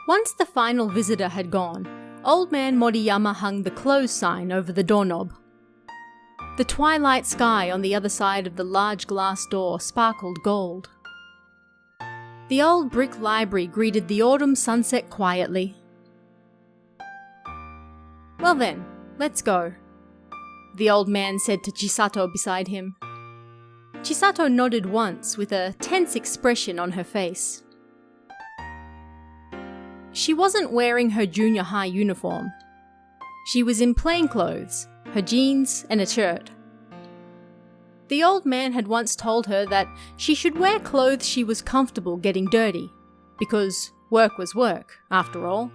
Once the final visitor had gone, Old Man Moriyama hung the close sign over the doorknob. The twilight sky on the other side of the large glass door sparkled gold. The old brick library greeted the autumn sunset quietly. "Well then, let's go," the old man said to Chisato beside him. Chisato nodded once with a tense expression on her face. She wasn't wearing her junior high uniform. She was in plain clothes, her jeans and a shirt. The old man had once told her that she should wear clothes she was comfortable getting dirty, because work was work, after all.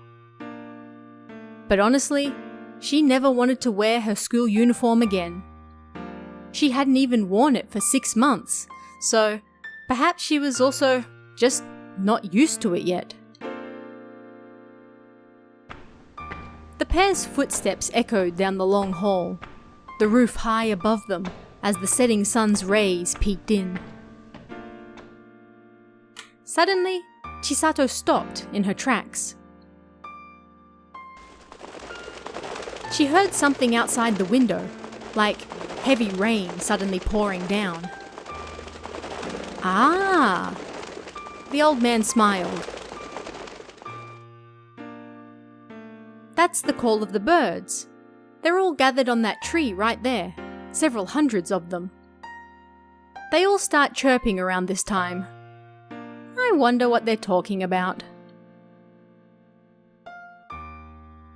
But honestly, she never wanted to wear her school uniform again. She hadn't even worn it for 6 months, so perhaps she was also just not used to it yet. The pair's footsteps echoed down the long hall, the roof high above them as the setting sun's rays peeked in. Suddenly, Chisato stopped in her tracks. She heard something outside the window, like heavy rain suddenly pouring down. "Ah!" The old man smiled. "That's the call of the birds. They're all gathered on that tree right there, several hundreds of them. They all start chirping around this time. I wonder what they're talking about."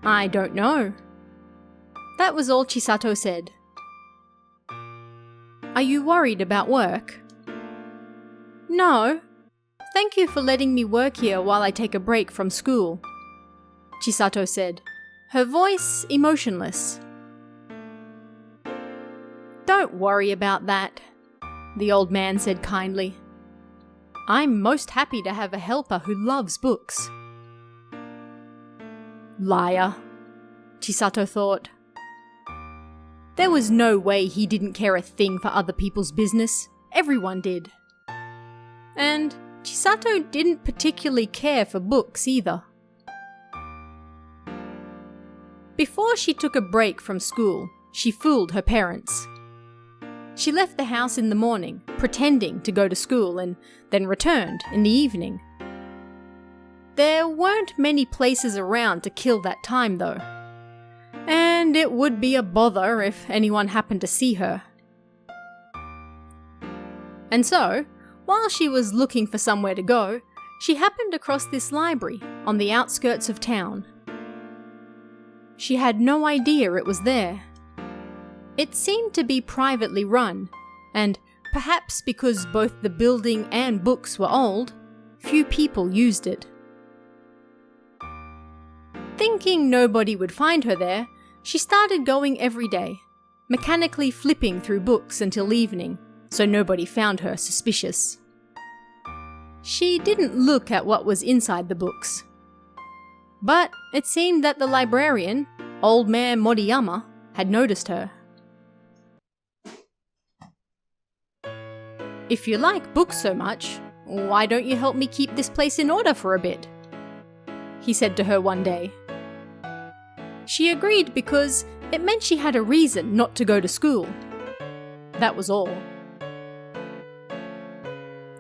"I don't know." That was all Chisato said. "Are you worried about work?" "No. Thank you for letting me work here while I take a break from school," Chisato said, her voice emotionless. "Don't worry about that," the old man said kindly. "I'm most happy to have a helper who loves books." Liar, Chisato thought. There was no way he didn't care a thing for other people's business. Everyone did. And Chisato didn't particularly care for books either. Before she took a break from school, she fooled her parents. She left the house in the morning, pretending to go to school, and then returned in the evening. There weren't many places around to kill that time though, and it would be a bother if anyone happened to see her. And so, while she was looking for somewhere to go, she happened across this library on the outskirts of town. She had no idea it was there. It seemed to be privately run, and perhaps because both the building and books were old, few people used it. Thinking nobody would find her there, she started going every day, mechanically flipping through books until evening, so nobody found her suspicious. She didn't look at what was inside the books. But it seemed that the librarian, Old Man Moriyama, had noticed her. "If you like books so much, why don't you help me keep this place in order for a bit?" he said to her one day. She agreed because it meant she had a reason not to go to school. That was all.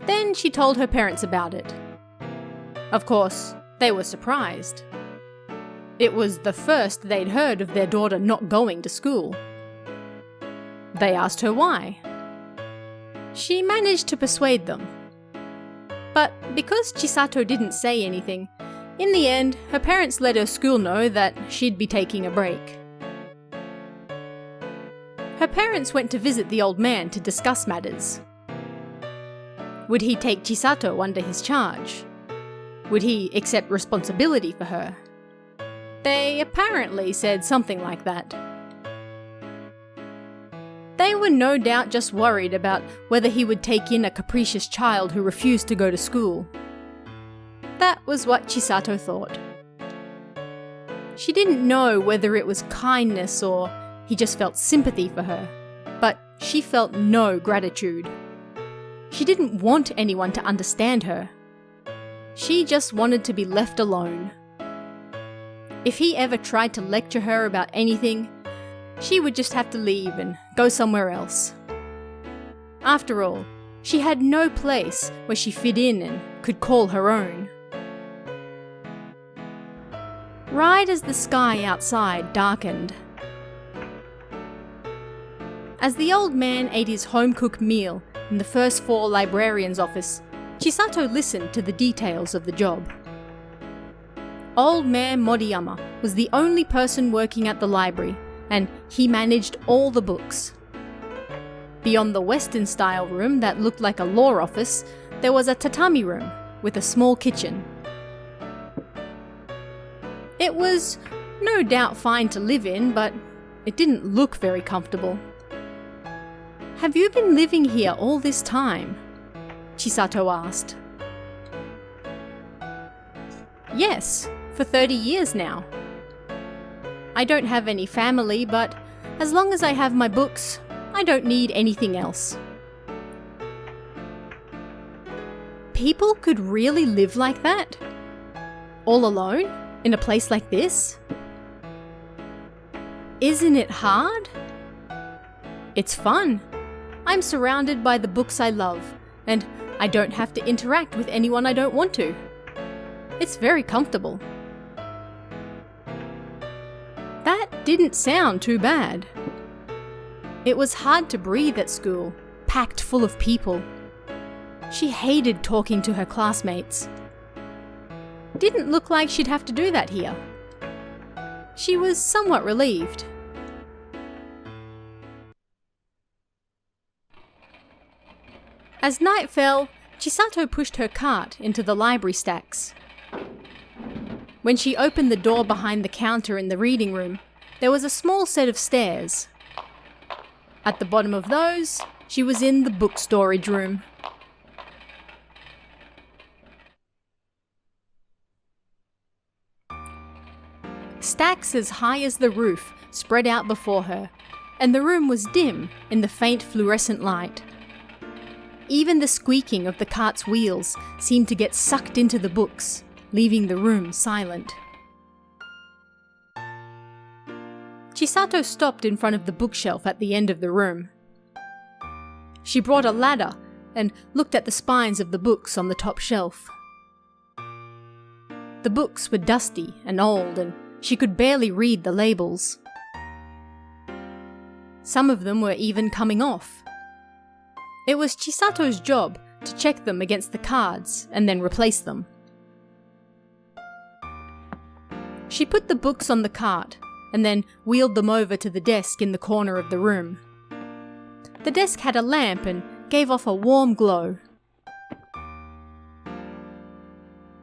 Then she told her parents about it. Of course, they were surprised. It was the first they'd heard of their daughter not going to school. They asked her why. She managed to persuade them. But because Chisato didn't say anything, in the end, her parents let her school know that she'd be taking a break. Her parents went to visit the old man to discuss matters. Would he take Chisato under his charge? Would he accept responsibility for her? They apparently said something like that. They were no doubt just worried about whether he would take in a capricious child who refused to go to school. That was what Chisato thought. She didn't know whether it was kindness or he just felt sympathy for her, but she felt no gratitude. She didn't want anyone to understand her. She just wanted to be left alone. If he ever tried to lecture her about anything, she would just have to leave and go somewhere else. After all, she had no place where she fit in and could call her own. Right as the sky outside darkened, as the old man ate his home-cooked meal in the first floor librarian's office, Chisato listened to the details of the job. Old Man Moriyama was the only person working at the library, and he managed all the books. Beyond the Western-style room that looked like a law office, there was a tatami room with a small kitchen. It was no doubt fine to live in, but it didn't look very comfortable. "Have you been living here all this time?" Chisato asked. "Yes, for 30 years now. I don't have any family, but as long as I have my books, I don't need anything else." People could really live like that? All alone? In a place like this? Isn't it hard? It's fun. I'm surrounded by the books I love, and I don't have to interact with anyone I don't want to. It's very comfortable. That didn't sound too bad. It was hard to breathe at school, packed full of people. She hated talking to her classmates. Didn't look like she'd have to do that here. She was somewhat relieved. As night fell, Chisato pushed her cart into the library stacks. When she opened the door behind the counter in the reading room, there was a small set of stairs. At the bottom of those, she was in the book storage room. Stacks as high as the roof spread out before her, and the room was dim in the faint fluorescent light. Even the squeaking of the cart's wheels seemed to get sucked into the books, leaving the room silent. Chisato stopped in front of the bookshelf at the end of the room. She brought a ladder and looked at the spines of the books on the top shelf. The books were dusty and old, and she could barely read the labels. Some of them were even coming off. It was Chisato's job to check them against the cards and then replace them. She put the books on the cart and then wheeled them over to the desk in the corner of the room. The desk had a lamp and gave off a warm glow.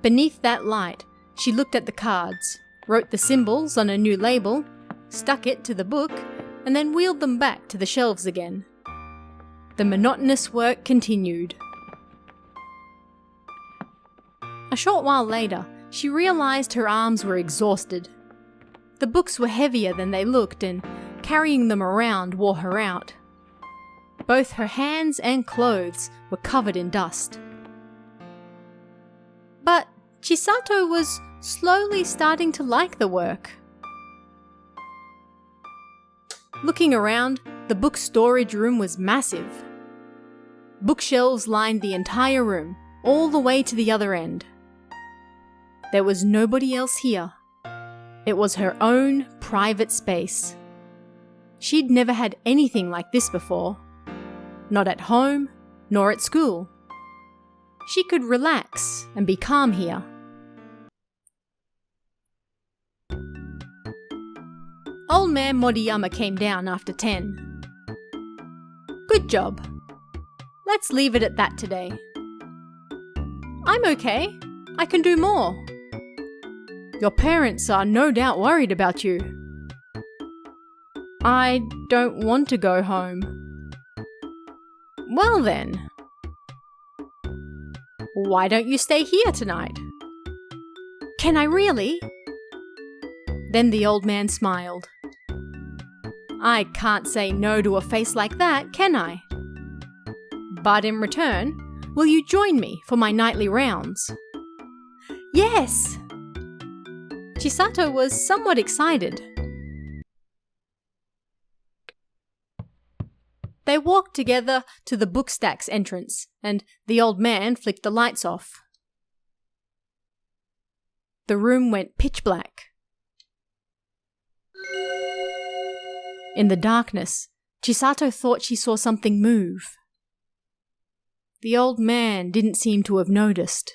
Beneath that light, she looked at the cards, wrote the symbols on a new label, stuck it to the book, and then wheeled them back to the shelves again. The monotonous work continued. A short while later, she realized her arms were exhausted. The books were heavier than they looked, and carrying them around wore her out. Both her hands and clothes were covered in dust. But Chisato was slowly starting to like the work. Looking around, the book storage room was massive. Bookshelves lined the entire room, all the way to the other end. There was nobody else here. It was her own private space. She'd never had anything like this before. Not at home, nor at school. She could relax and be calm here. Old Man Moriyama came down after 10. "Good job. Let's leave it at that today." "I'm okay. I can do more." "Your parents are no doubt worried about you." "I don't want to go home." "Well then, why don't you stay here tonight?" "Can I really?" Then the old man smiled. "I can't say no to a face like that, can I? But in return, will you join me for my nightly rounds?" "Yes!" Chisato was somewhat excited. They walked together to the bookstack's entrance, and the old man flicked the lights off. The room went pitch black. In the darkness, Chisato thought she saw something move. The old man didn't seem to have noticed.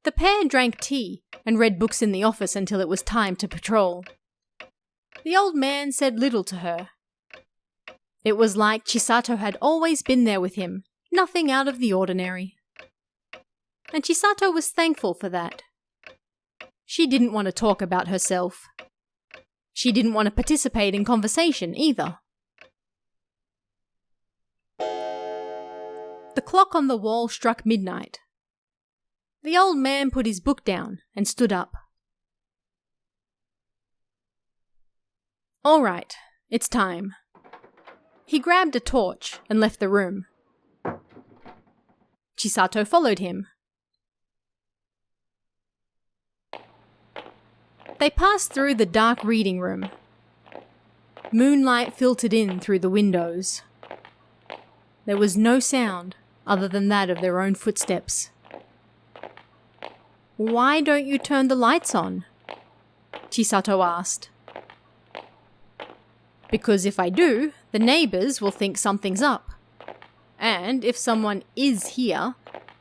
The pair drank tea and read books in the office until it was time to patrol. The old man said little to her. It was like Chisato had always been there with him, nothing out of the ordinary. And Chisato was thankful for that. She didn't want to talk about herself. She didn't want to participate in conversation either. The clock on the wall struck midnight. The old man put his book down and stood up. All right, it's time. He grabbed a torch and left the room. Chisato followed him. They passed through the dark reading room. Moonlight filtered in through the windows. There was no sound other than that of their own footsteps. Why don't you turn the lights on? Chisato asked. Because if I do, the neighbors will think something's up. And if someone is here,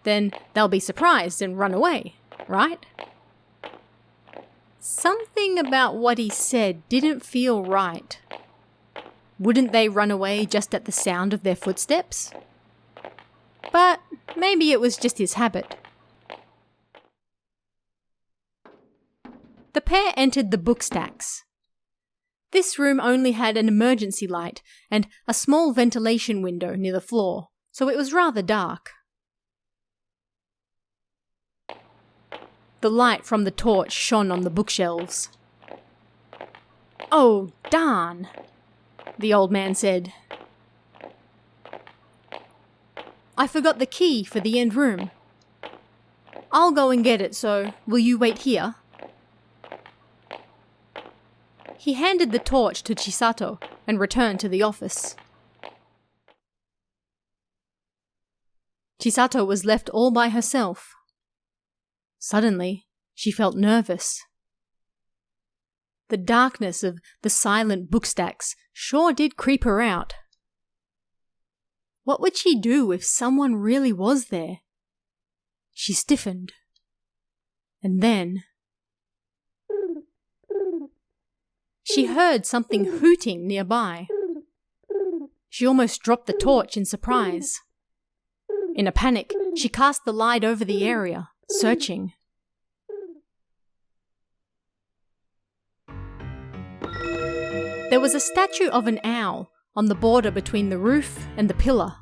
then they'll be surprised and run away, right? Something about what he said didn't feel right. Wouldn't they run away just at the sound of their footsteps? But maybe it was just his habit. The pair entered the bookstacks. This room only had an emergency light and a small ventilation window near the floor, so it was rather dark. The light from the torch shone on the bookshelves. "Oh, darn," the old man said. "I forgot the key for the end room. I'll go and get it, so will you wait here?" He handed the torch to Chisato and returned to the office. Chisato was left all by herself. Suddenly, she felt nervous. The darkness of the silent bookstacks sure did creep her out. What would she do if someone really was there? She stiffened. And then she heard something hooting nearby. She almost dropped the torch in surprise. In a panic, she cast the light over the area, searching. There was a statue of an owl on the border between the roof and the pillar.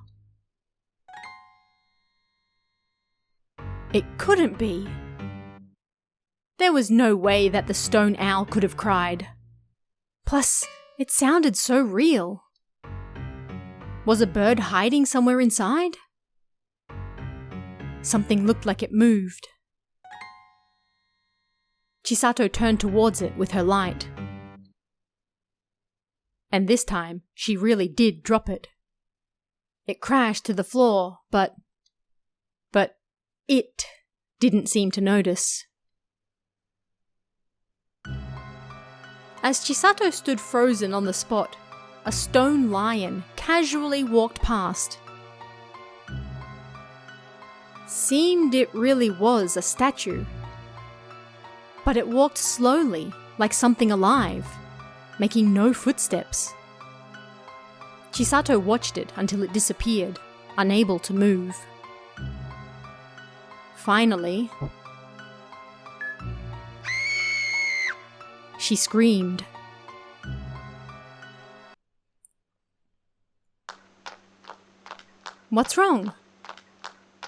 It couldn't be. There was no way that the stone owl could have cried. Plus, it sounded so real. Was a bird hiding somewhere inside? Something looked like it moved. Chisato turned towards it with her light. And this time, she really did drop it. It crashed to the floor, but it didn't seem to notice. As Chisato stood frozen on the spot, a stone lion casually walked past. Seemed it really was a statue. But it walked slowly, like something alive, making no footsteps. Chisato watched it until it disappeared, unable to move. Finally, she screamed. "What's wrong?"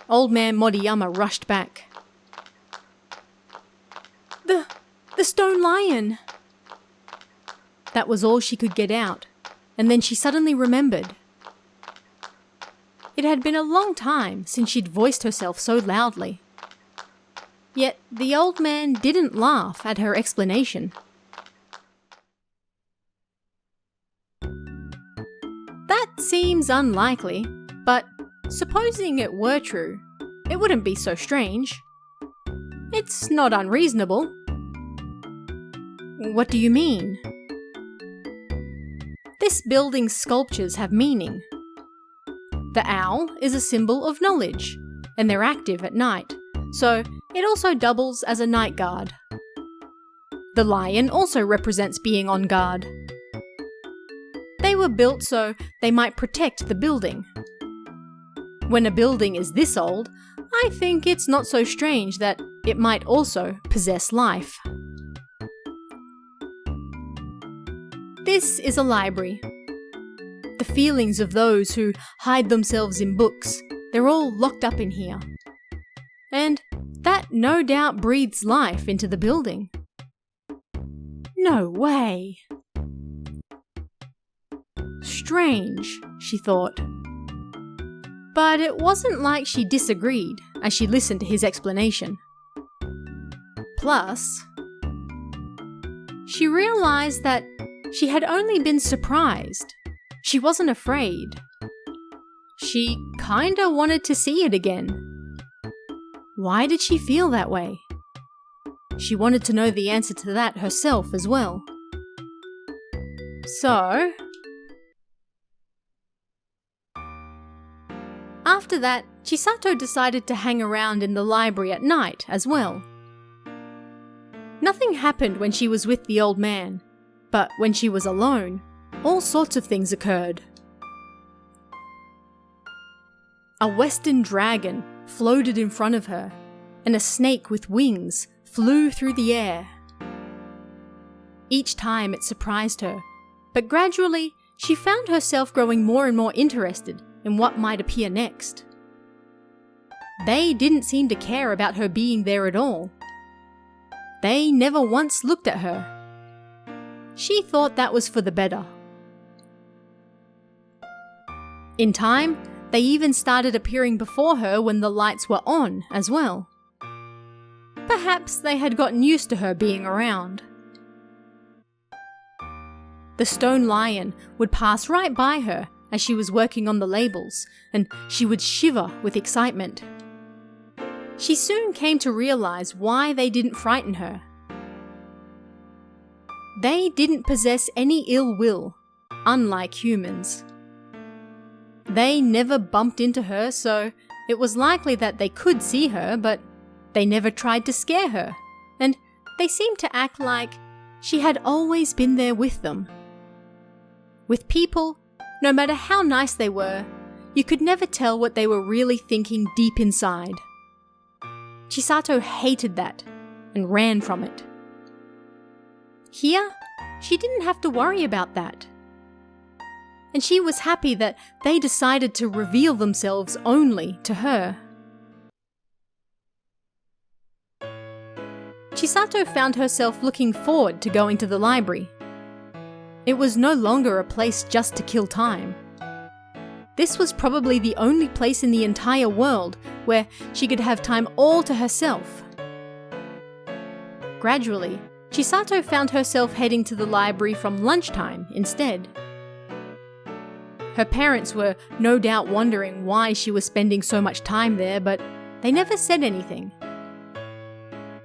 Old man Moriyama rushed back. The stone lion!" That was all she could get out, and then she suddenly remembered. It had been a long time since she'd voiced herself so loudly. Yet the old man didn't laugh at her explanation. That seems unlikely, but supposing it were true, it wouldn't be so strange. It's not unreasonable. What do you mean? This building's sculptures have meaning. The owl is a symbol of knowledge, and they're active at night, so it also doubles as a night guard. The lion also represents being on guard. They were built so they might protect the building. When a building is this old, I think it's not so strange that it might also possess life. This is a library. The feelings of those who hide themselves in books, they're all locked up in here. And that no doubt breathes life into the building. No way. Strange, she thought. But it wasn't like she disagreed as she listened to his explanation. Plus, she realized that she had only been surprised. She wasn't afraid. She kinda wanted to see it again. Why did she feel that way? She wanted to know the answer to that herself as well. So, after that, Chisato decided to hang around in the library at night as well. Nothing happened when she was with the old man, but when she was alone, all sorts of things occurred. A western dragon floated in front of her, and a snake with wings flew through the air. Each time it surprised her, but gradually she found herself growing more and more interested in what might appear next. They didn't seem to care about her being there at all. They never once looked at her. She thought that was for the better. In time, they even started appearing before her when the lights were on as well. Perhaps they had gotten used to her being around. The stone lion would pass right by her as she was working on the labels, and she would shiver with excitement. She soon came to realize why they didn't frighten her. They didn't possess any ill will, unlike humans. They never bumped into her, so it was likely that they could see her, but they never tried to scare her, and they seemed to act like she had always been there with them. With people, no matter how nice they were, you could never tell what they were really thinking deep inside. Chisato hated that and ran from it. Here, she didn't have to worry about that. And she was happy that they decided to reveal themselves only to her. Chisato found herself looking forward to going to the library. It was no longer a place just to kill time. This was probably the only place in the entire world where she could have time all to herself. Gradually, Chisato found herself heading to the library from lunchtime instead. Her parents were no doubt wondering why she was spending so much time there, but they never said anything.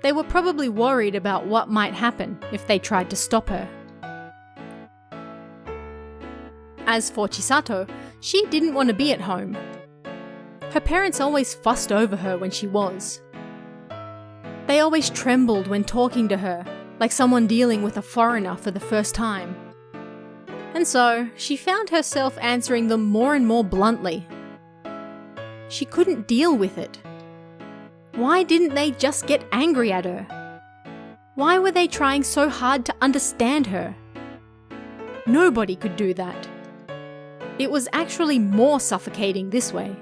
They were probably worried about what might happen if they tried to stop her. As for Chisato, she didn't want to be at home. Her parents always fussed over her when she was. They always trembled when talking to her, like someone dealing with a foreigner for the first time. And so, she found herself answering them more and more bluntly. She couldn't deal with it. Why didn't they just get angry at her? Why were they trying so hard to understand her? Nobody could do that. It was actually more suffocating this way.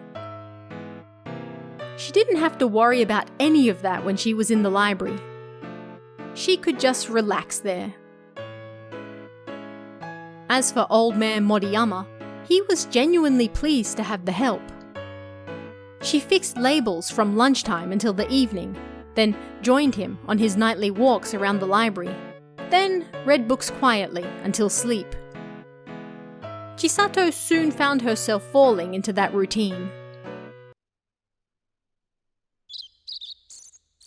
She didn't have to worry about any of that when she was in the library. She could just relax there. As for old man Moriyama, he was genuinely pleased to have the help. She fixed labels from lunchtime until the evening, then joined him on his nightly walks around the library, then read books quietly until sleep. Chisato soon found herself falling into that routine.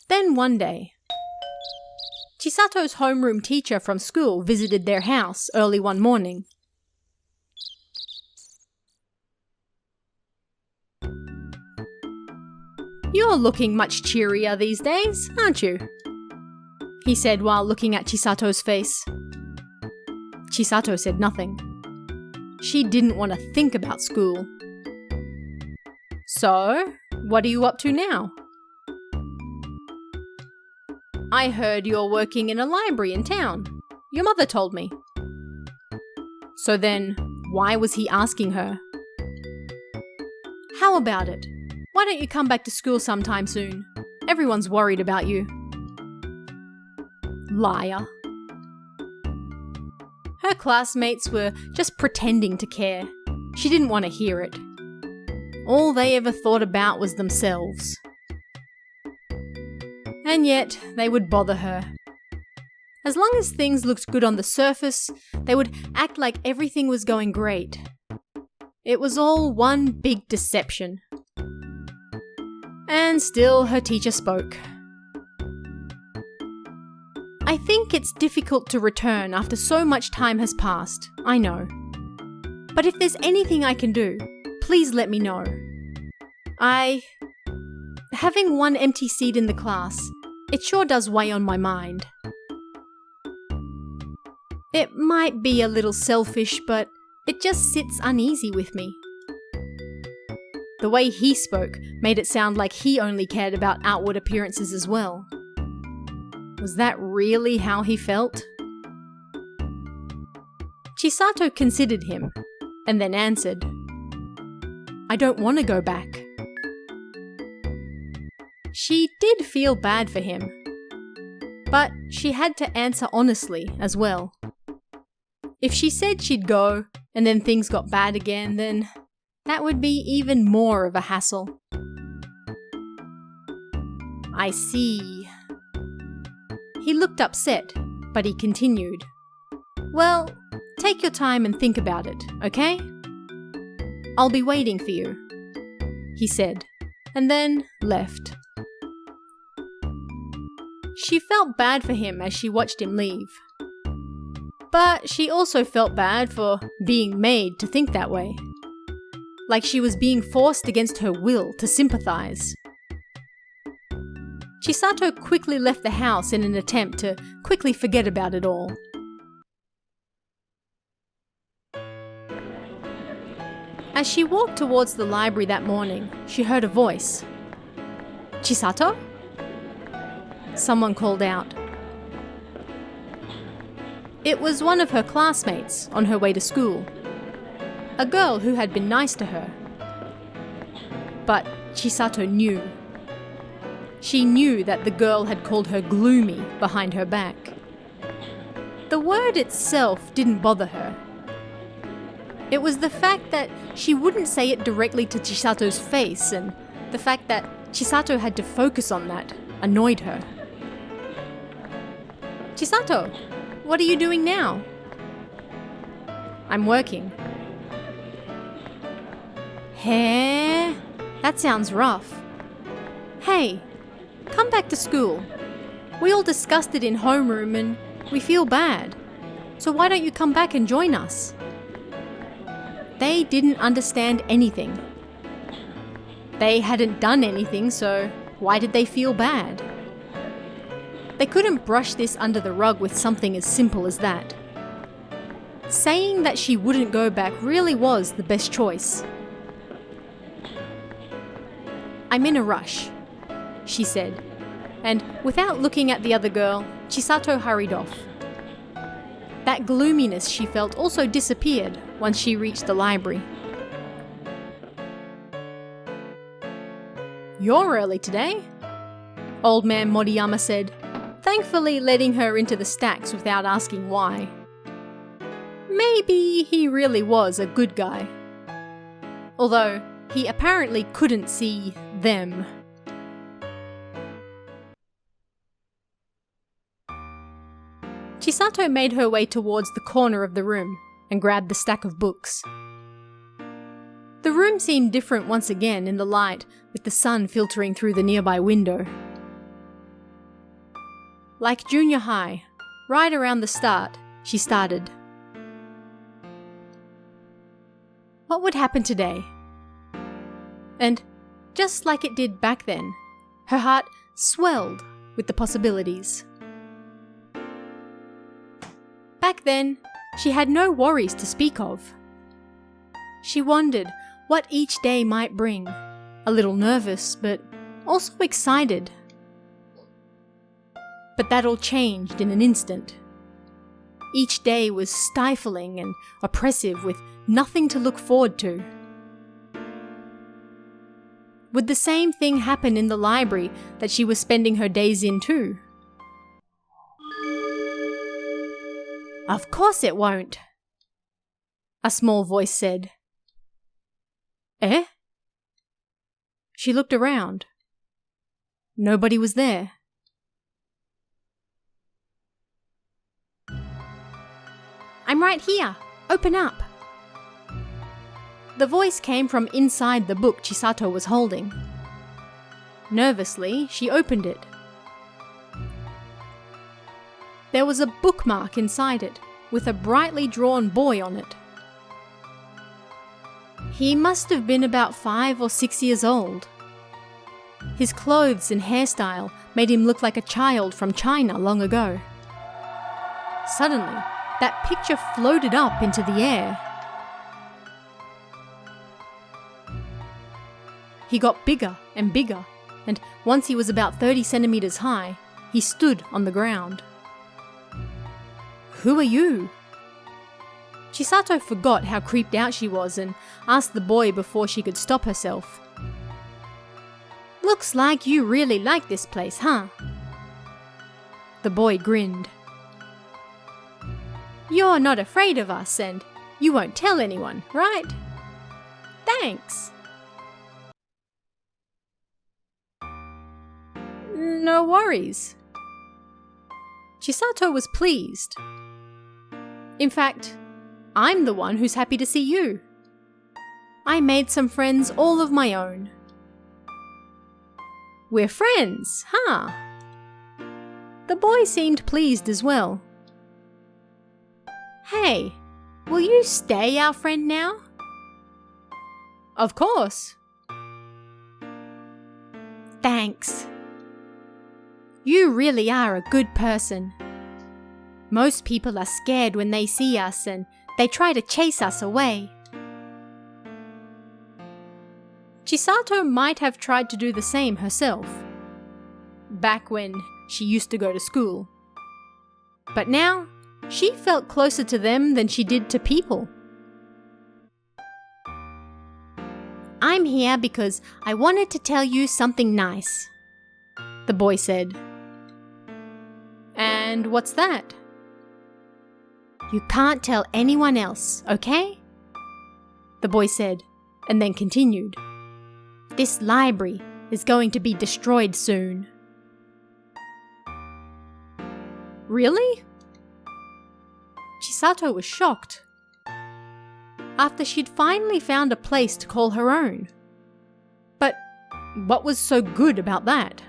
Then one day, Chisato's homeroom teacher from school visited their house early one morning. "You're looking much cheerier these days, aren't you?" he said while looking at Chisato's face. Chisato said nothing. She didn't want to think about school. "So, what are you up to now?" "I heard you're working in a library in town. Your mother told me." So then, why was he asking her? "How about it? Why don't you come back to school sometime soon? Everyone's worried about you." Liar. Her classmates were just pretending to care. She didn't want to hear it. All they ever thought about was themselves. And yet, they would bother her. As long as things looked good on the surface, they would act like everything was going great. It was all one big deception. And still, her teacher spoke. "I think it's difficult to return after so much time has passed, I know. But if there's anything I can do, please let me know. Having one empty seat in the class, it sure does weigh on my mind. It might be a little selfish, but it just sits uneasy with me." The way he spoke made it sound like he only cared about outward appearances as well. Was that really how he felt? Chisato considered him, and then answered, "I don't want to go back." She did feel bad for him, but she had to answer honestly as well. If she said she'd go, and then things got bad again, then that would be even more of a hassle. "I see." He looked upset, but he continued, "Well, take your time and think about it, okay? I'll be waiting for you," he said, and then left. She felt bad for him as she watched him leave. But she also felt bad for being made to think that way. Like she was being forced against her will to sympathize. Chisato quickly left the house in an attempt to quickly forget about it all. As she walked towards the library that morning, she heard a voice. "Chisato?" Someone called out. It was one of her classmates on her way to school. A girl who had been nice to her. But Chisato knew. She knew that the girl had called her gloomy behind her back. The word itself didn't bother her. It was the fact that she wouldn't say it directly to Chisato's face, and the fact that Chisato had to focus on that annoyed her. "Chisato, what are you doing now?" "I'm working." "Hey, that sounds rough. Hey, come back to school. We all discussed it in homeroom and we feel bad. So why don't you come back and join us?" They didn't understand anything. They hadn't done anything, so why did they feel bad? They couldn't brush this under the rug with something as simple as that. Saying that she wouldn't go back really was the best choice. "I'm in a rush," she said, and without looking at the other girl, Chisato hurried off. That gloominess she felt also disappeared once she reached the library. "You're early today," Old Man Moriyama said, thankfully letting her into the stacks without asking why. Maybe he really was a good guy. Although he apparently couldn't see them. Chisato made her way towards the corner of the room and grabbed the stack of books. The room seemed different once again in the light, with the sun filtering through the nearby window. Like junior high, right around the start, she started. What would happen today? And just like it did back then, her heart swelled with the possibilities. Back then, she had no worries to speak of. She wondered what each day might bring, a little nervous, but also excited. But that all changed in an instant. Each day was stifling and oppressive with nothing to look forward to. Would the same thing happen in the library that she was spending her days in too? Of course it won't, a small voice said. Eh? She looked around. Nobody was there. I'm right here. Open up. The voice came from inside the book Chisato was holding. Nervously, she opened it. There was a bookmark inside it, with a brightly drawn boy on it. He must have been about 5 or 6 years old. His clothes and hairstyle made him look like a child from China long ago. Suddenly, that picture floated up into the air. He got bigger and bigger, and once he was about 30 centimeters high, he stood on the ground. Who are you? Chisato forgot how creeped out she was and asked the boy before she could stop herself. Looks like you really like this place, huh? The boy grinned. You're not afraid of us and you won't tell anyone, right? Thanks. No worries. Chisato was pleased. In fact, I'm the one who's happy to see you. I made some friends all of my own. We're friends, huh? The boy seemed pleased as well. Hey, will you stay our friend now? Of course. Thanks. You really are a good person. Most people are scared when they see us and they try to chase us away. Chisato might have tried to do the same herself, back when she used to go to school. But now, she felt closer to them than she did to people. I'm here because I wanted to tell you something nice, the boy said. And what's that? You can't tell anyone else, okay? The boy said, and then continued. This library is going to be destroyed soon. Really? Chisato was shocked. After she'd finally found a place to call her own. But what was so good about that?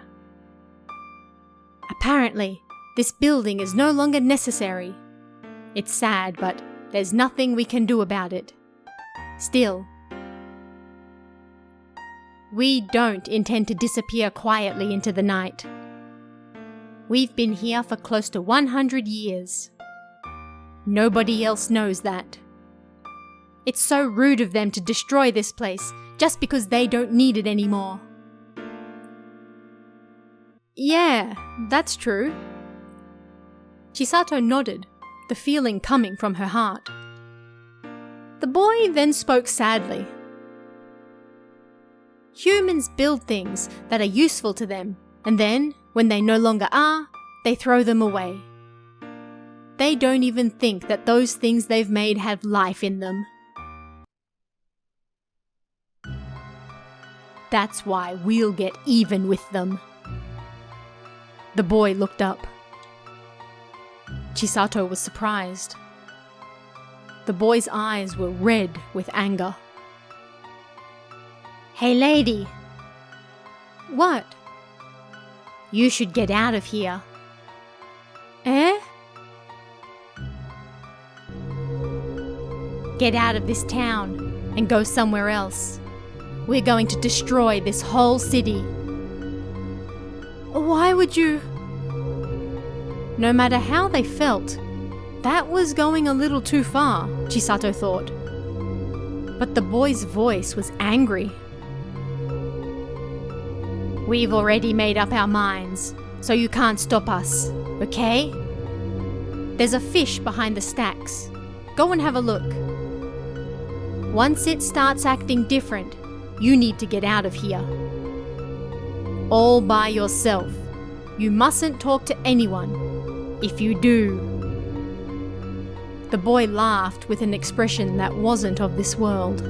Apparently, this building is no longer necessary. It's sad, but there's nothing we can do about it. Still, we don't intend to disappear quietly into the night. We've been here for close to 100 years. Nobody else knows that. It's so rude of them to destroy this place just because they don't need it anymore. Yeah, that's true. Chisato nodded, the feeling coming from her heart. The boy then spoke sadly. Humans build things that are useful to them, and then, when they no longer are, they throw them away. They don't even think that those things they've made have life in them. That's why we'll get even with them. The boy looked up. Chisato was surprised. The boy's eyes were red with anger. "Hey lady!" "What?" "You should get out of here." "Eh?" "Get out of this town and go somewhere else. We're going to destroy this whole city." "Why would you?" No matter how they felt, that was going a little too far, Chisato thought. But the boy's voice was angry. "We've already made up our minds, so you can't stop us, okay? There's a fish behind the stacks. Go and have a look. Once it starts acting different, you need to get out of here. All by yourself. You mustn't talk to anyone. If you do..." The boy laughed with an expression that wasn't of this world.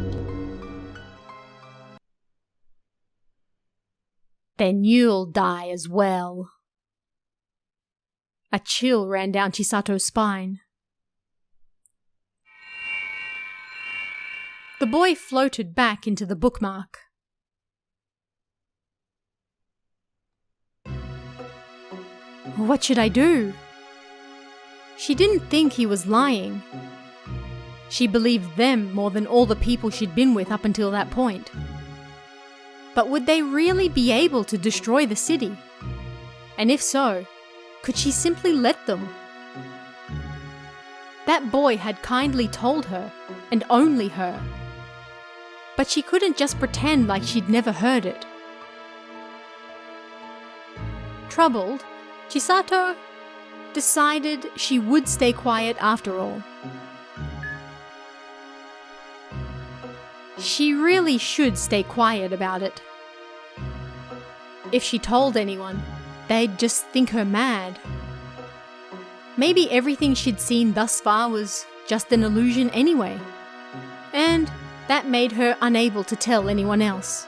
"Then you'll die as well." A chill ran down Chisato's spine. The boy floated back into the bookmark. What should I do? She didn't think he was lying. She believed them more than all the people she'd been with up until that point. But would they really be able to destroy the city? And if so, could she simply let them? That boy had kindly told her, and only her. But she couldn't just pretend like she'd never heard it. Troubled, Chisato decided she would stay quiet after all. She really should stay quiet about it. If she told anyone, they'd just think her mad. Maybe everything she'd seen thus far was just an illusion anyway, and that made her unable to tell anyone else.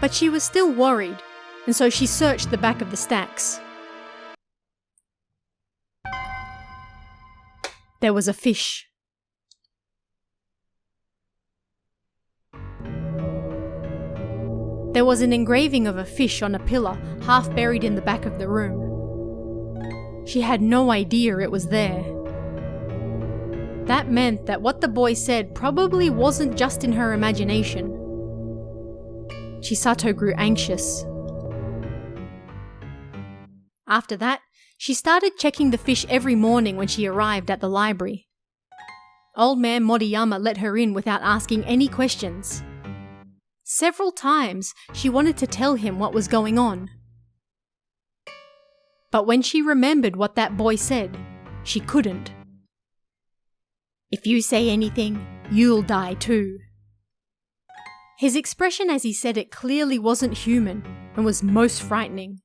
But she was still worried, and so she searched the back of the stacks. There was a fish. There was an engraving of a fish on a pillar, half buried in the back of the room. She had no idea it was there. That meant that what the boy said probably wasn't just in her imagination. Chisato grew anxious. After that, she started checking the fish every morning when she arrived at the library. Old man Moriyama let her in without asking any questions. Several times, she wanted to tell him what was going on. But when she remembered what that boy said, she couldn't. "If you say anything, you'll die too." His expression as he said it clearly wasn't human and was most frightening.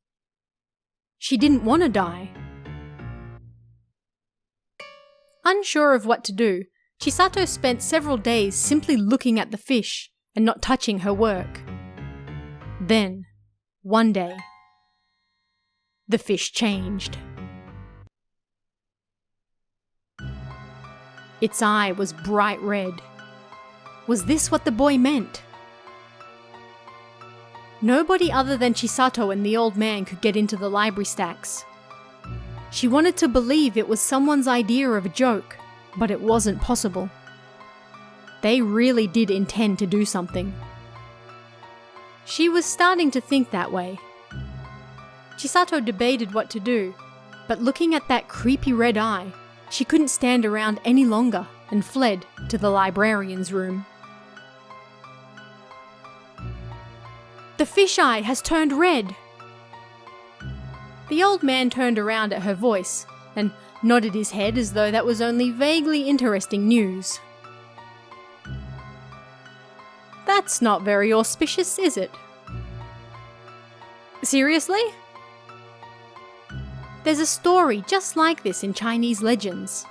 She didn't want to die. Unsure of what to do, Chisato spent several days simply looking at the fish and not touching her work. Then, one day, the fish changed. Its eye was bright red. Was this what the boy meant? Nobody other than Chisato and the old man could get into the library stacks. She wanted to believe it was someone's idea of a joke, but it wasn't possible. They really did intend to do something. She was starting to think that way. Chisato debated what to do, but looking at that creepy red eye, she couldn't stand around any longer and fled to the librarian's room. "The fish eye has turned red!" The old man turned around at her voice and nodded his head as though that was only vaguely interesting news. "That's not very auspicious, is it?" "Seriously?" "There's a story just like this in Chinese legends,"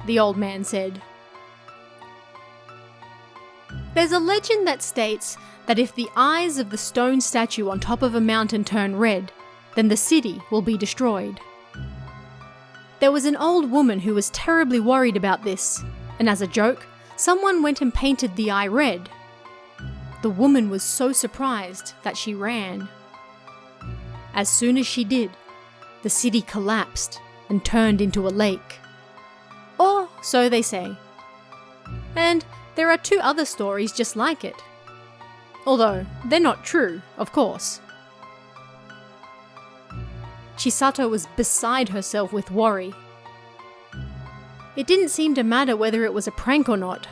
the old man said. There's a legend that states that if the eyes of the stone statue on top of a mountain turn red, then the city will be destroyed. There was an old woman who was terribly worried about this, and as a joke, someone went and painted the eye red. The woman was so surprised that she ran. As soon as she did, the city collapsed and turned into a lake. Or so they say. And there are 2 other stories just like it. Although, they're not true, of course. Chisato was beside herself with worry. It didn't seem to matter whether it was a prank or not.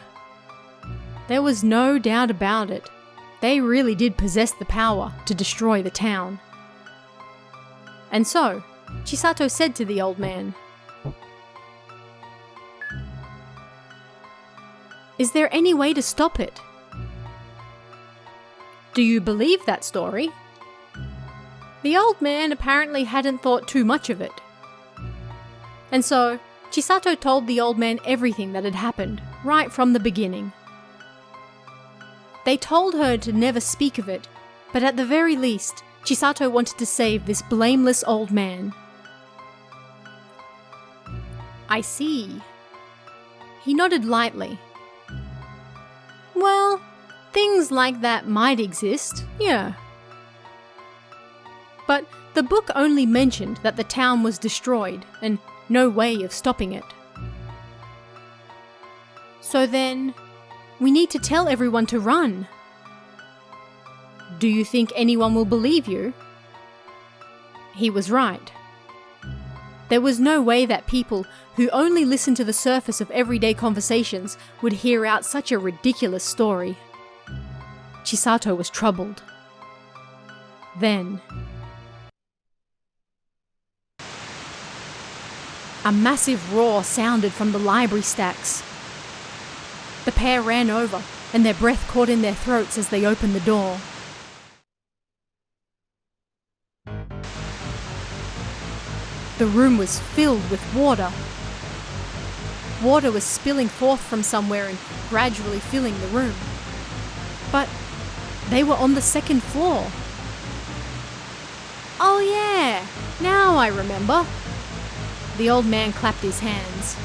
There was no doubt about it. They really did possess the power to destroy the town. And so, Chisato said to the old man, "Is there any way to stop it?" "Do you believe that story?" The old man apparently hadn't thought too much of it. And so, Chisato told the old man everything that had happened, right from the beginning. They told her to never speak of it, but at the very least, Chisato wanted to save this blameless old man. "I see." He nodded lightly. "Well, things like that might exist, yeah. But the book only mentioned that the town was destroyed and no way of stopping it. So then, we need to tell everyone to run." "Do you think anyone will believe you?" He was right. There was no way that people who only listen to the surface of everyday conversations would hear out such a ridiculous story. Chisato was troubled. Then, a massive roar sounded from the library stacks. The pair ran over, and their breath caught in their throats as they opened the door. The room was filled with water. Water was spilling forth from somewhere and gradually filling the room. But they were on the 2nd floor. "Oh yeah, now I remember." The old man clapped his hands.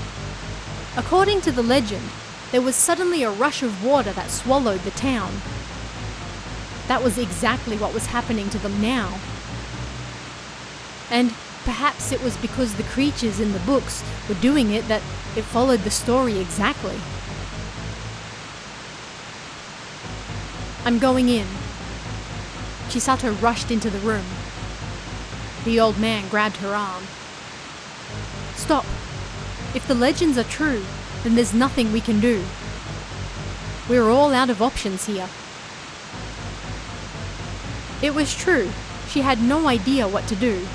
According to the legend, there was suddenly a rush of water that swallowed the town. That was exactly what was happening to them now. And perhaps it was because the creatures in the books were doing it that it followed the story exactly. "I'm going in." Chisato rushed into the room. The old man grabbed her arm. "Stop. If the legends are true, then there's nothing we can do. We're all out of options here." It was true. She had no idea what to do.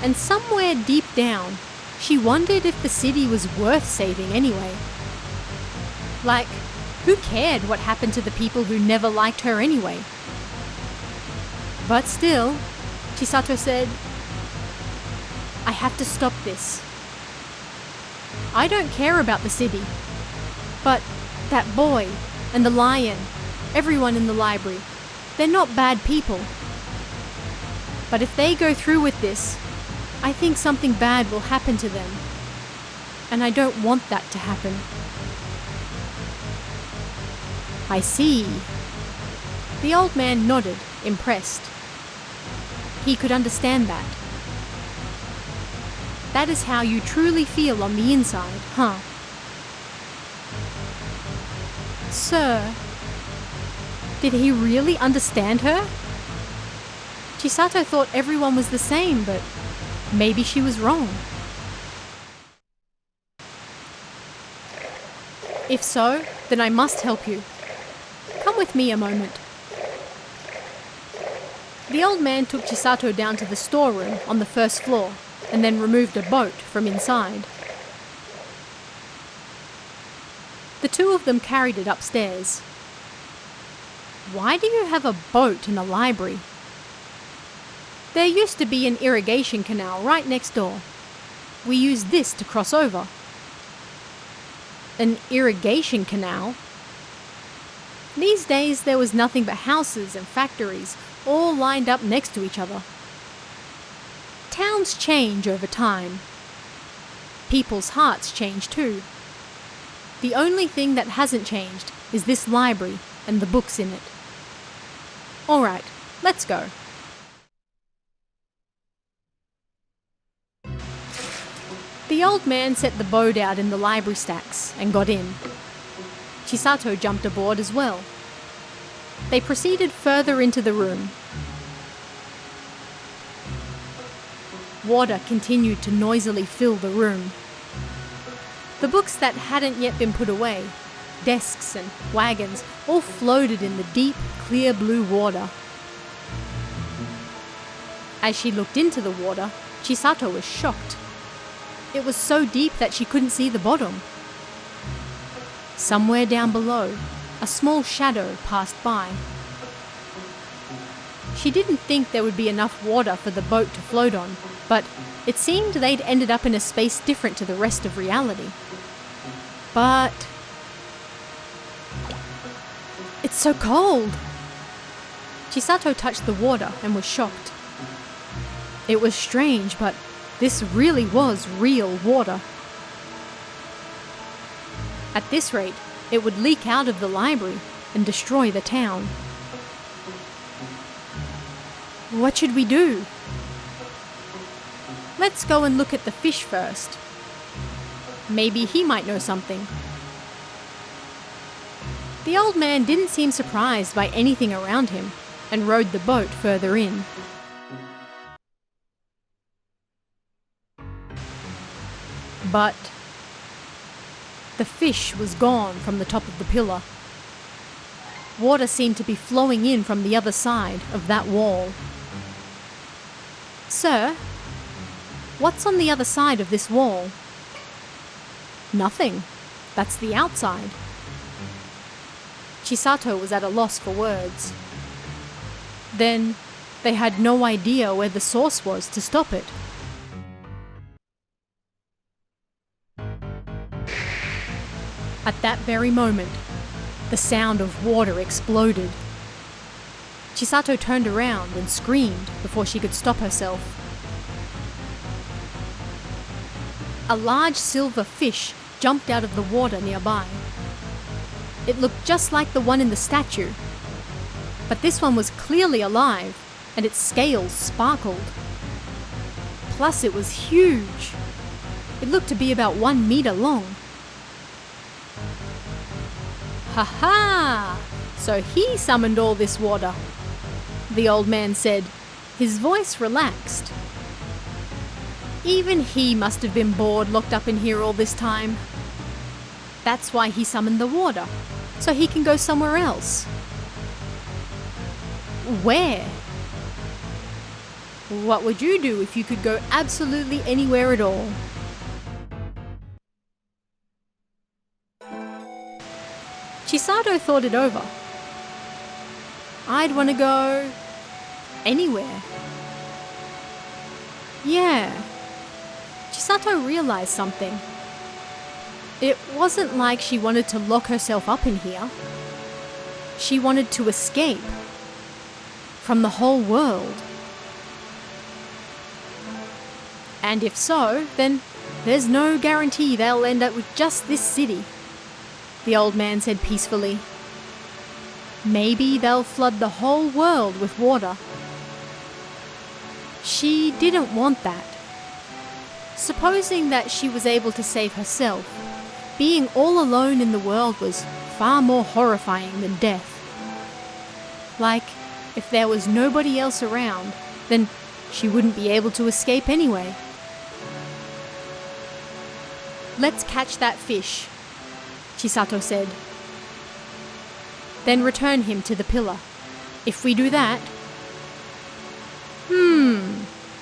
And somewhere deep down, she wondered if the city was worth saving anyway. Like, who cared what happened to the people who never liked her anyway? But still, Chisato said, "I have to stop this. I don't care about the city, but that boy and the lion, everyone in the library, they're not bad people. But if they go through with this, I think something bad will happen to them, and I don't want that to happen." "I see." The old man nodded, impressed. He could understand that. That is how you truly feel on the inside, huh? Sir, did he really understand her? Chisato thought everyone was the same, but maybe she was wrong. If so, then I must help you. Come with me a moment. The old man took Chisato down to the storeroom on the 1st floor and then removed a boat from inside. The 2 of them carried it upstairs. "Why do you have a boat in the library?" "There used to be an irrigation canal right next door. We used this to cross over." "An irrigation canal?" These days there was nothing but houses and factories all lined up next to each other. Towns change over time. people's hearts change too. The only thing that hasn't changed is this library and the books in it. Alright, let's go. The old man set the boat out in the library stacks and got in. Chisato jumped aboard as well. They proceeded further into the room. Water continued to noisily fill the room. The books that hadn't yet been put away, desks and wagons, all floated in the deep, clear blue water. As she looked into the water, Chisato was shocked. It was so deep that she couldn't see the bottom. Somewhere down below, a small shadow passed by. She didn't think there would be enough water for the boat to float on, but it seemed they'd ended up in a space different to the rest of reality. But it's so cold! Chisato touched the water and was shocked. It was strange, but this really was real water. At this rate, it would leak out of the library and destroy the town. What should we do? Let's go and look at the fish first. Maybe he might know something. The old man didn't seem surprised by anything around him and rowed the boat further in. But the fish was gone from the top of the pillar. Water seemed to be flowing in from the other side of that wall. Sir, what's on the other side of this wall? Nothing. That's the outside. Chisato was at a loss for words. Then they had no idea where the source was to stop it. At that very moment, the sound of water exploded. Chisato turned around and screamed before she could stop herself. A large silver fish jumped out of the water nearby. It looked just like the one in the statue, but this one was clearly alive and its scales sparkled. Plus it was huge. It looked to be about 1 meter long. Ha ha! So he summoned all this water, the old man said, his voice relaxed. Even he must have been bored locked up in here all this time. That's why he summoned the water, so he can go somewhere else. Where? What would you do if you could go absolutely anywhere at all? Chisato thought it over. I'd want to go anywhere. Yeah. Chisato realized something. It wasn't like she wanted to lock herself up in here. She wanted to escape from the whole world. And if so, then there's no guarantee they'll end up with just this city, the old man said peacefully. Maybe they'll flood the whole world with water. She didn't want that. Supposing that she was able to save herself, being all alone in the world was far more horrifying than death. Like, if there was nobody else around, then she wouldn't be able to escape anyway. Let's catch that fish, Chisato said. Then return him to the pillar. If we do that...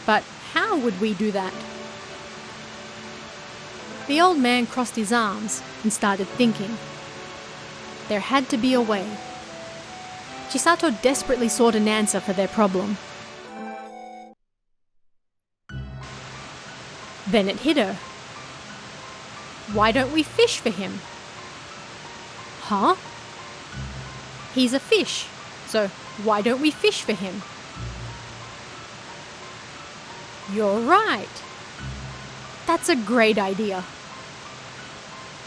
But how would we do that? The old man crossed his arms and started thinking. There had to be a way. Chisato desperately sought an answer for their problem. Then it hit her. Why don't we fish for him? Huh? He's a fish, so why don't we fish for him? You're right. That's a great idea.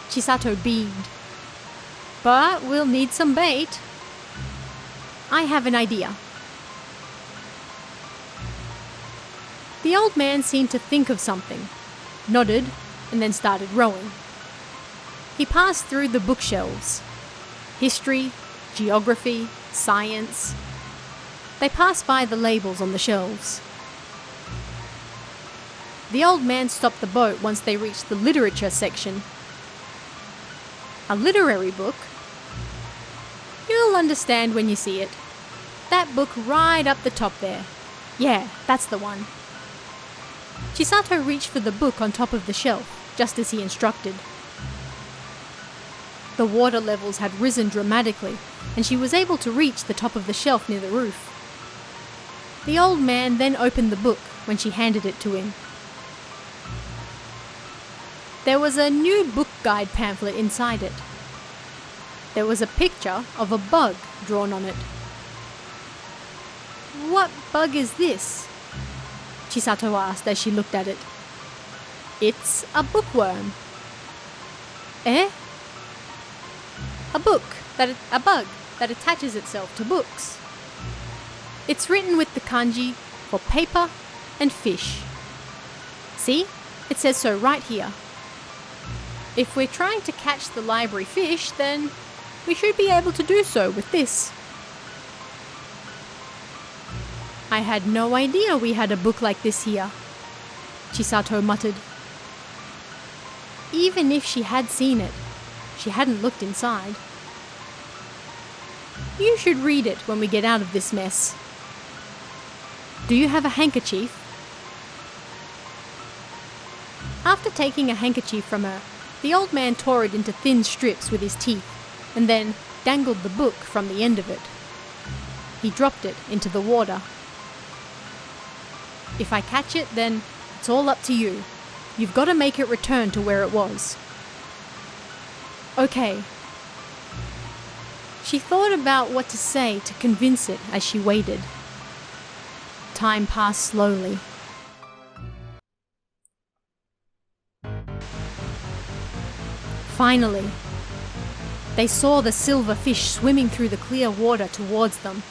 Chisato beamed. But we'll need some bait. I have an idea. The old man seemed to think of something, nodded, and then started rowing. He passed through the bookshelves. History, geography, science. They passed by the labels on the shelves. The old man stopped the boat once they reached the literature section. A literary book? You'll understand when you see it. That book right up the top there. Yeah, that's the one. Chisato reached for the book on top of the shelf, just as he instructed. The water levels had risen dramatically, and she was able to reach the top of the shelf near the roof. The old man then opened the book when she handed it to him. There was a new book guide pamphlet inside it. There was a picture of a bug drawn on it. What bug is this? Chisato asked as she looked at it. It's a bookworm. Eh? A bug that attaches itself to books. It's written with the kanji for paper and fish. See? It says so right here. If we're trying to catch the library fish, then we should be able to do so with this. I had no idea we had a book like this here, Chisato muttered. Even if she had seen it, she hadn't looked inside. You should read it when we get out of this mess. Do you have a handkerchief? After taking a handkerchief from her, the old man tore it into thin strips with his teeth, and then dangled the book from the end of it. He dropped it into the water. If I catch it, then it's all up to you. You've got to make it return to where it was. Okay. She thought about what to say to convince it as she waited. Time passed slowly. Finally, they saw the silver fish swimming through the clear water towards them.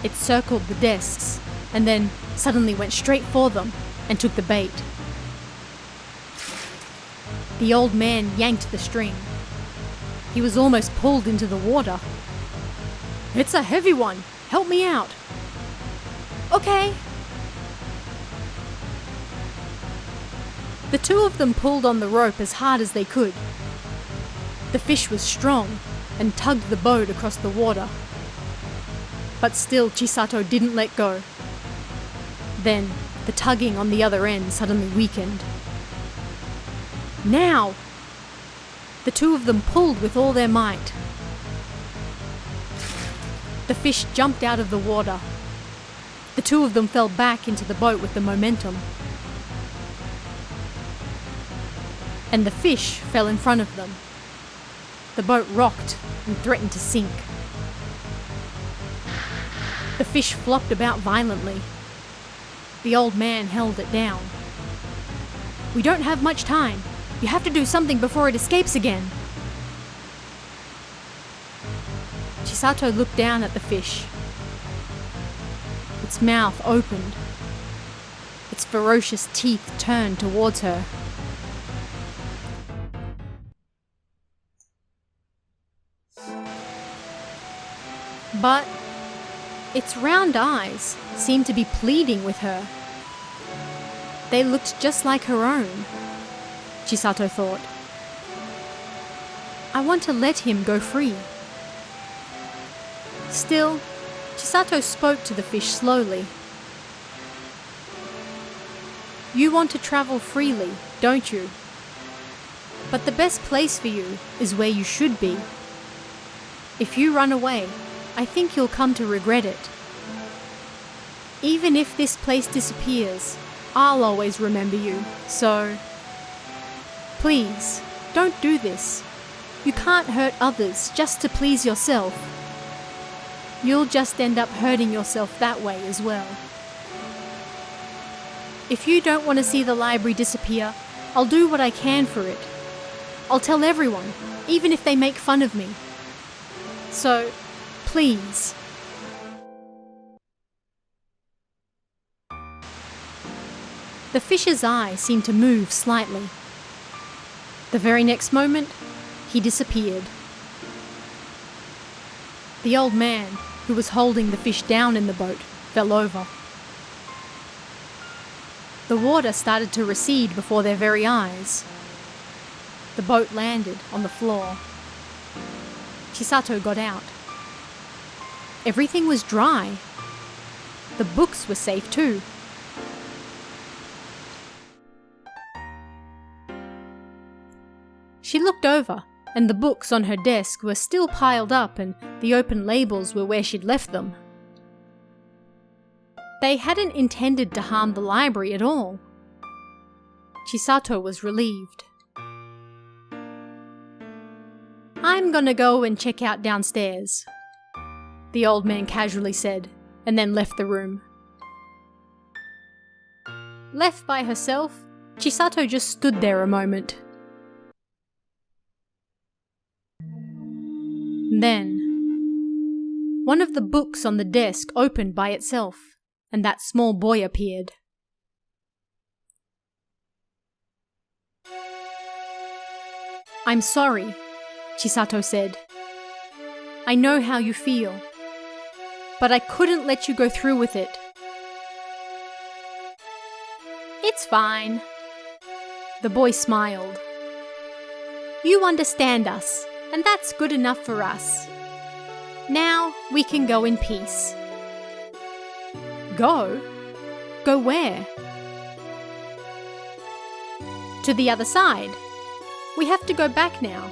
It circled the desks, and then suddenly went straight for them and took the bait. The old man yanked the string. He was almost pulled into the water. It's a heavy one. Help me out. Okay. The two of them pulled on the rope as hard as they could. The fish was strong and tugged the boat across the water. But still Chisato didn't let go. Then the tugging on the other end suddenly weakened. Now! The two of them pulled with all their might. The fish jumped out of the water. The two of them fell back into the boat with the momentum. And the fish fell in front of them. The boat rocked and threatened to sink. The fish flopped about violently. The old man held it down. We don't have much time. You have to do something before it escapes again. Chisato looked down at the fish. Its mouth opened. Its ferocious teeth turned towards her. But its round eyes seemed to be pleading with her. They looked just like her own, Chisato thought. I want to let him go free. Still, Chisato spoke to the fish slowly. You want to travel freely, don't you? But the best place for you is where you should be. If you run away, I think you'll come to regret it. Even if this place disappears, I'll always remember you, so please, don't do this. You can't hurt others just to please yourself. You'll just end up hurting yourself that way as well. If you don't want to see the library disappear, I'll do what I can for it. I'll tell everyone, even if they make fun of me. So, please. The fish's eye seemed to move slightly. The very next moment, he disappeared. The old man, who was holding the fish down in the boat, fell over. The water started to recede before their very eyes. The boat landed on the floor. Chisato got out. Everything was dry. The books were safe too. She looked over, and the books on her desk were still piled up and the open labels were where she'd left them. They hadn't intended to harm the library at all. Chisato was relieved. I'm gonna go and check out downstairs, the old man casually said, and then left the room. Left by herself, Chisato just stood there a moment. Then, one of the books on the desk opened by itself, and that small boy appeared. I'm sorry, Chisato said. I know how you feel, but I couldn't let you go through with it. It's fine. The boy smiled. You understand us, and that's good enough for us. Now we can go in peace. Go? Go where? To the other side. We have to go back now.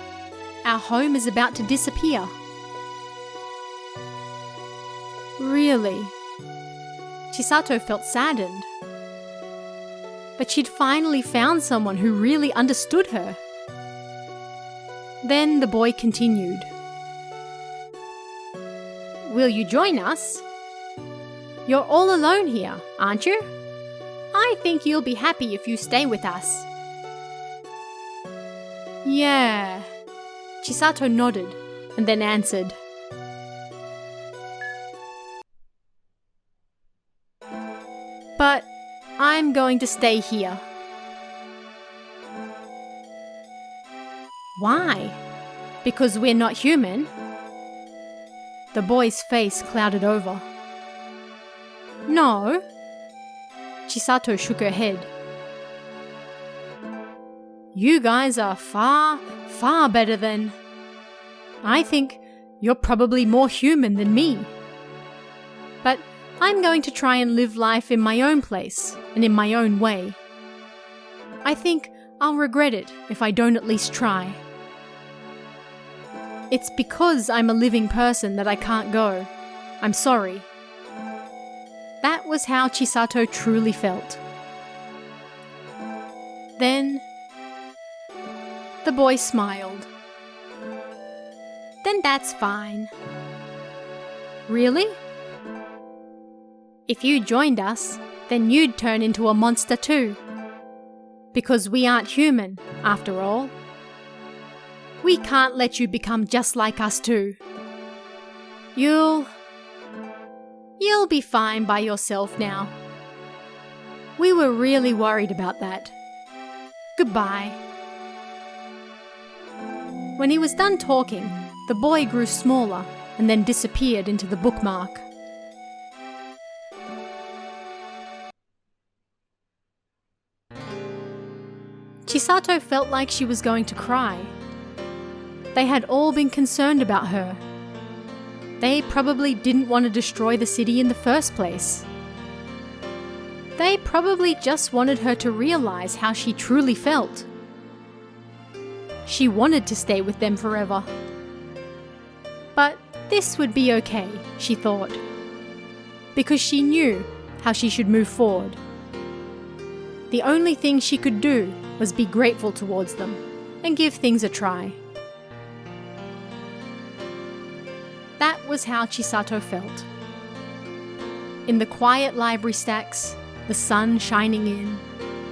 Our home is about to disappear. Really? Chisato felt saddened. But she'd finally found someone who really understood her. Then the boy continued. Will you join us? You're all alone here, aren't you? I think you'll be happy if you stay with us. Yeah. Chisato nodded and then answered. But I'm going to stay here. Why? Because we're not human? The boy's face clouded over. No. Chisato shook her head. You guys are far, far better than... I think you're probably more human than me. But I'm going to try and live life in my own place and in my own way. I think I'll regret it if I don't at least try. It's because I'm a living person that I can't go. I'm sorry. That was how Chisato truly felt. Then, the boy smiled. Then that's fine. Really? If you joined us, then you'd turn into a monster too. Because we aren't human, after all. We can't let you become just like us too. You'll be fine by yourself now. We were really worried about that. Goodbye. When he was done talking, the boy grew smaller and then disappeared into the bookmark. Chisato felt like she was going to cry. They had all been concerned about her. They probably didn't want to destroy the city in the first place. They probably just wanted her to realize how she truly felt. She wanted to stay with them forever. But this would be okay, she thought, because she knew how she should move forward. The only thing she could do was be grateful towards them and give things a try. That was how Chisato felt. In the quiet library stacks, the sun shining in,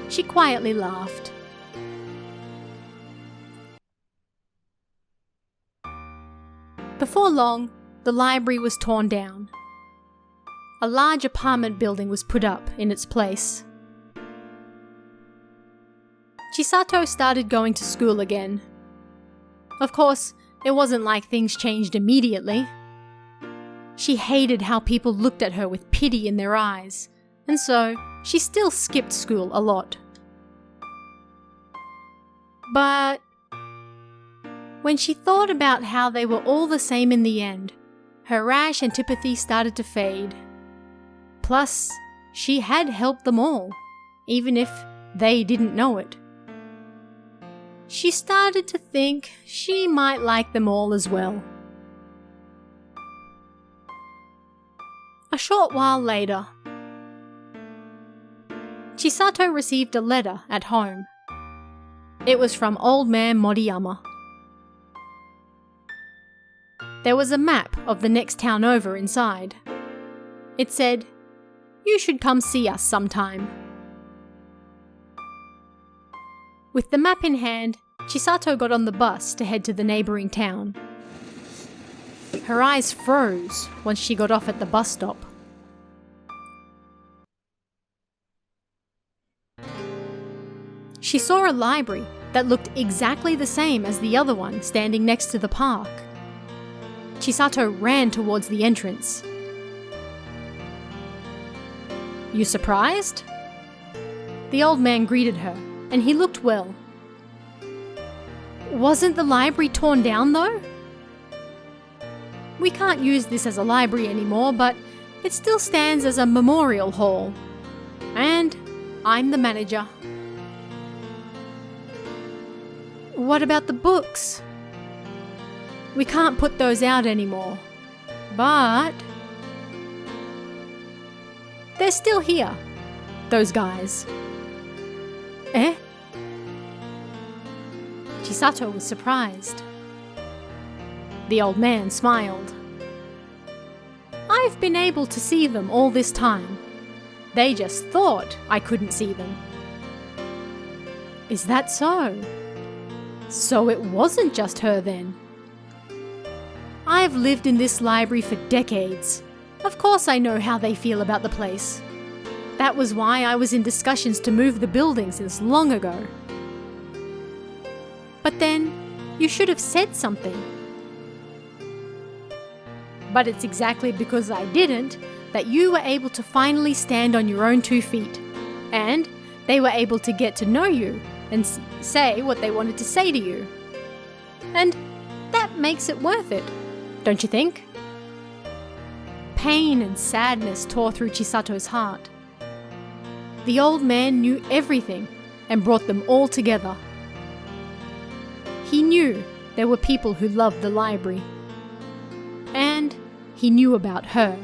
she quietly laughed. Before long, the library was torn down. A large apartment building was put up in its place. Chisato started going to school again. Of course, it wasn't like things changed immediately. She hated how people looked at her with pity in their eyes, and so she still skipped school a lot. But when she thought about how they were all the same in the end, her rash antipathy started to fade. Plus, she had helped them all, even if they didn't know it. She started to think she might like them all as well. A short while later, Chisato received a letter at home. It was from Old Man Moriyama. There was a map of the next town over inside. It said, "You should come see us sometime." With the map in hand, Chisato got on the bus to head to the neighbouring town. Her eyes froze once she got off at the bus stop. She saw a library that looked exactly the same as the other one standing next to the park. Chisato ran towards the entrance. "You surprised?" The old man greeted her, and he looked well. "Wasn't the library torn down though?" "We can't use this as a library anymore, but it still stands as a memorial hall. And I'm the manager." "What about the books?" "We can't put those out anymore. But they're still here, those guys." "Eh?" Chisato was surprised. The old man smiled. "I've been able to see them all this time. They just thought I couldn't see them." "Is that so? So it wasn't just her then." "I've lived in this library for decades. Of course I know how they feel about the place. That was why I was in discussions to move the building since long ago." "But then, you should have said something." "But it's exactly because I didn't that you were able to finally stand on your own 2 feet, and they were able to get to know you and say what they wanted to say to you. And that makes it worth it, don't you think?" Pain and sadness tore through Chisato's heart. The old man knew everything and brought them all together. He knew there were people who loved the library. And he knew about her.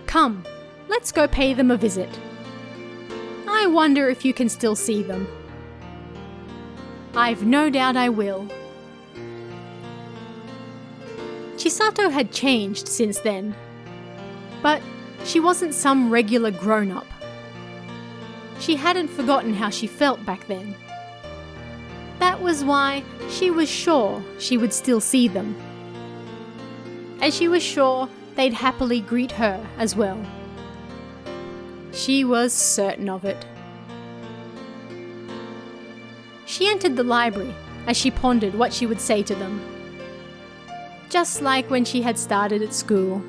"Come, let's go pay them a visit. I wonder if you can still see them." "I've no doubt I will." Chisato had changed since then, but she wasn't some regular grown-up. She hadn't forgotten how she felt back then. That was why she was sure she would still see them. And she was sure they'd happily greet her as well. She was certain of it. She entered the library as she pondered what she would say to them. Just like when she had started at school.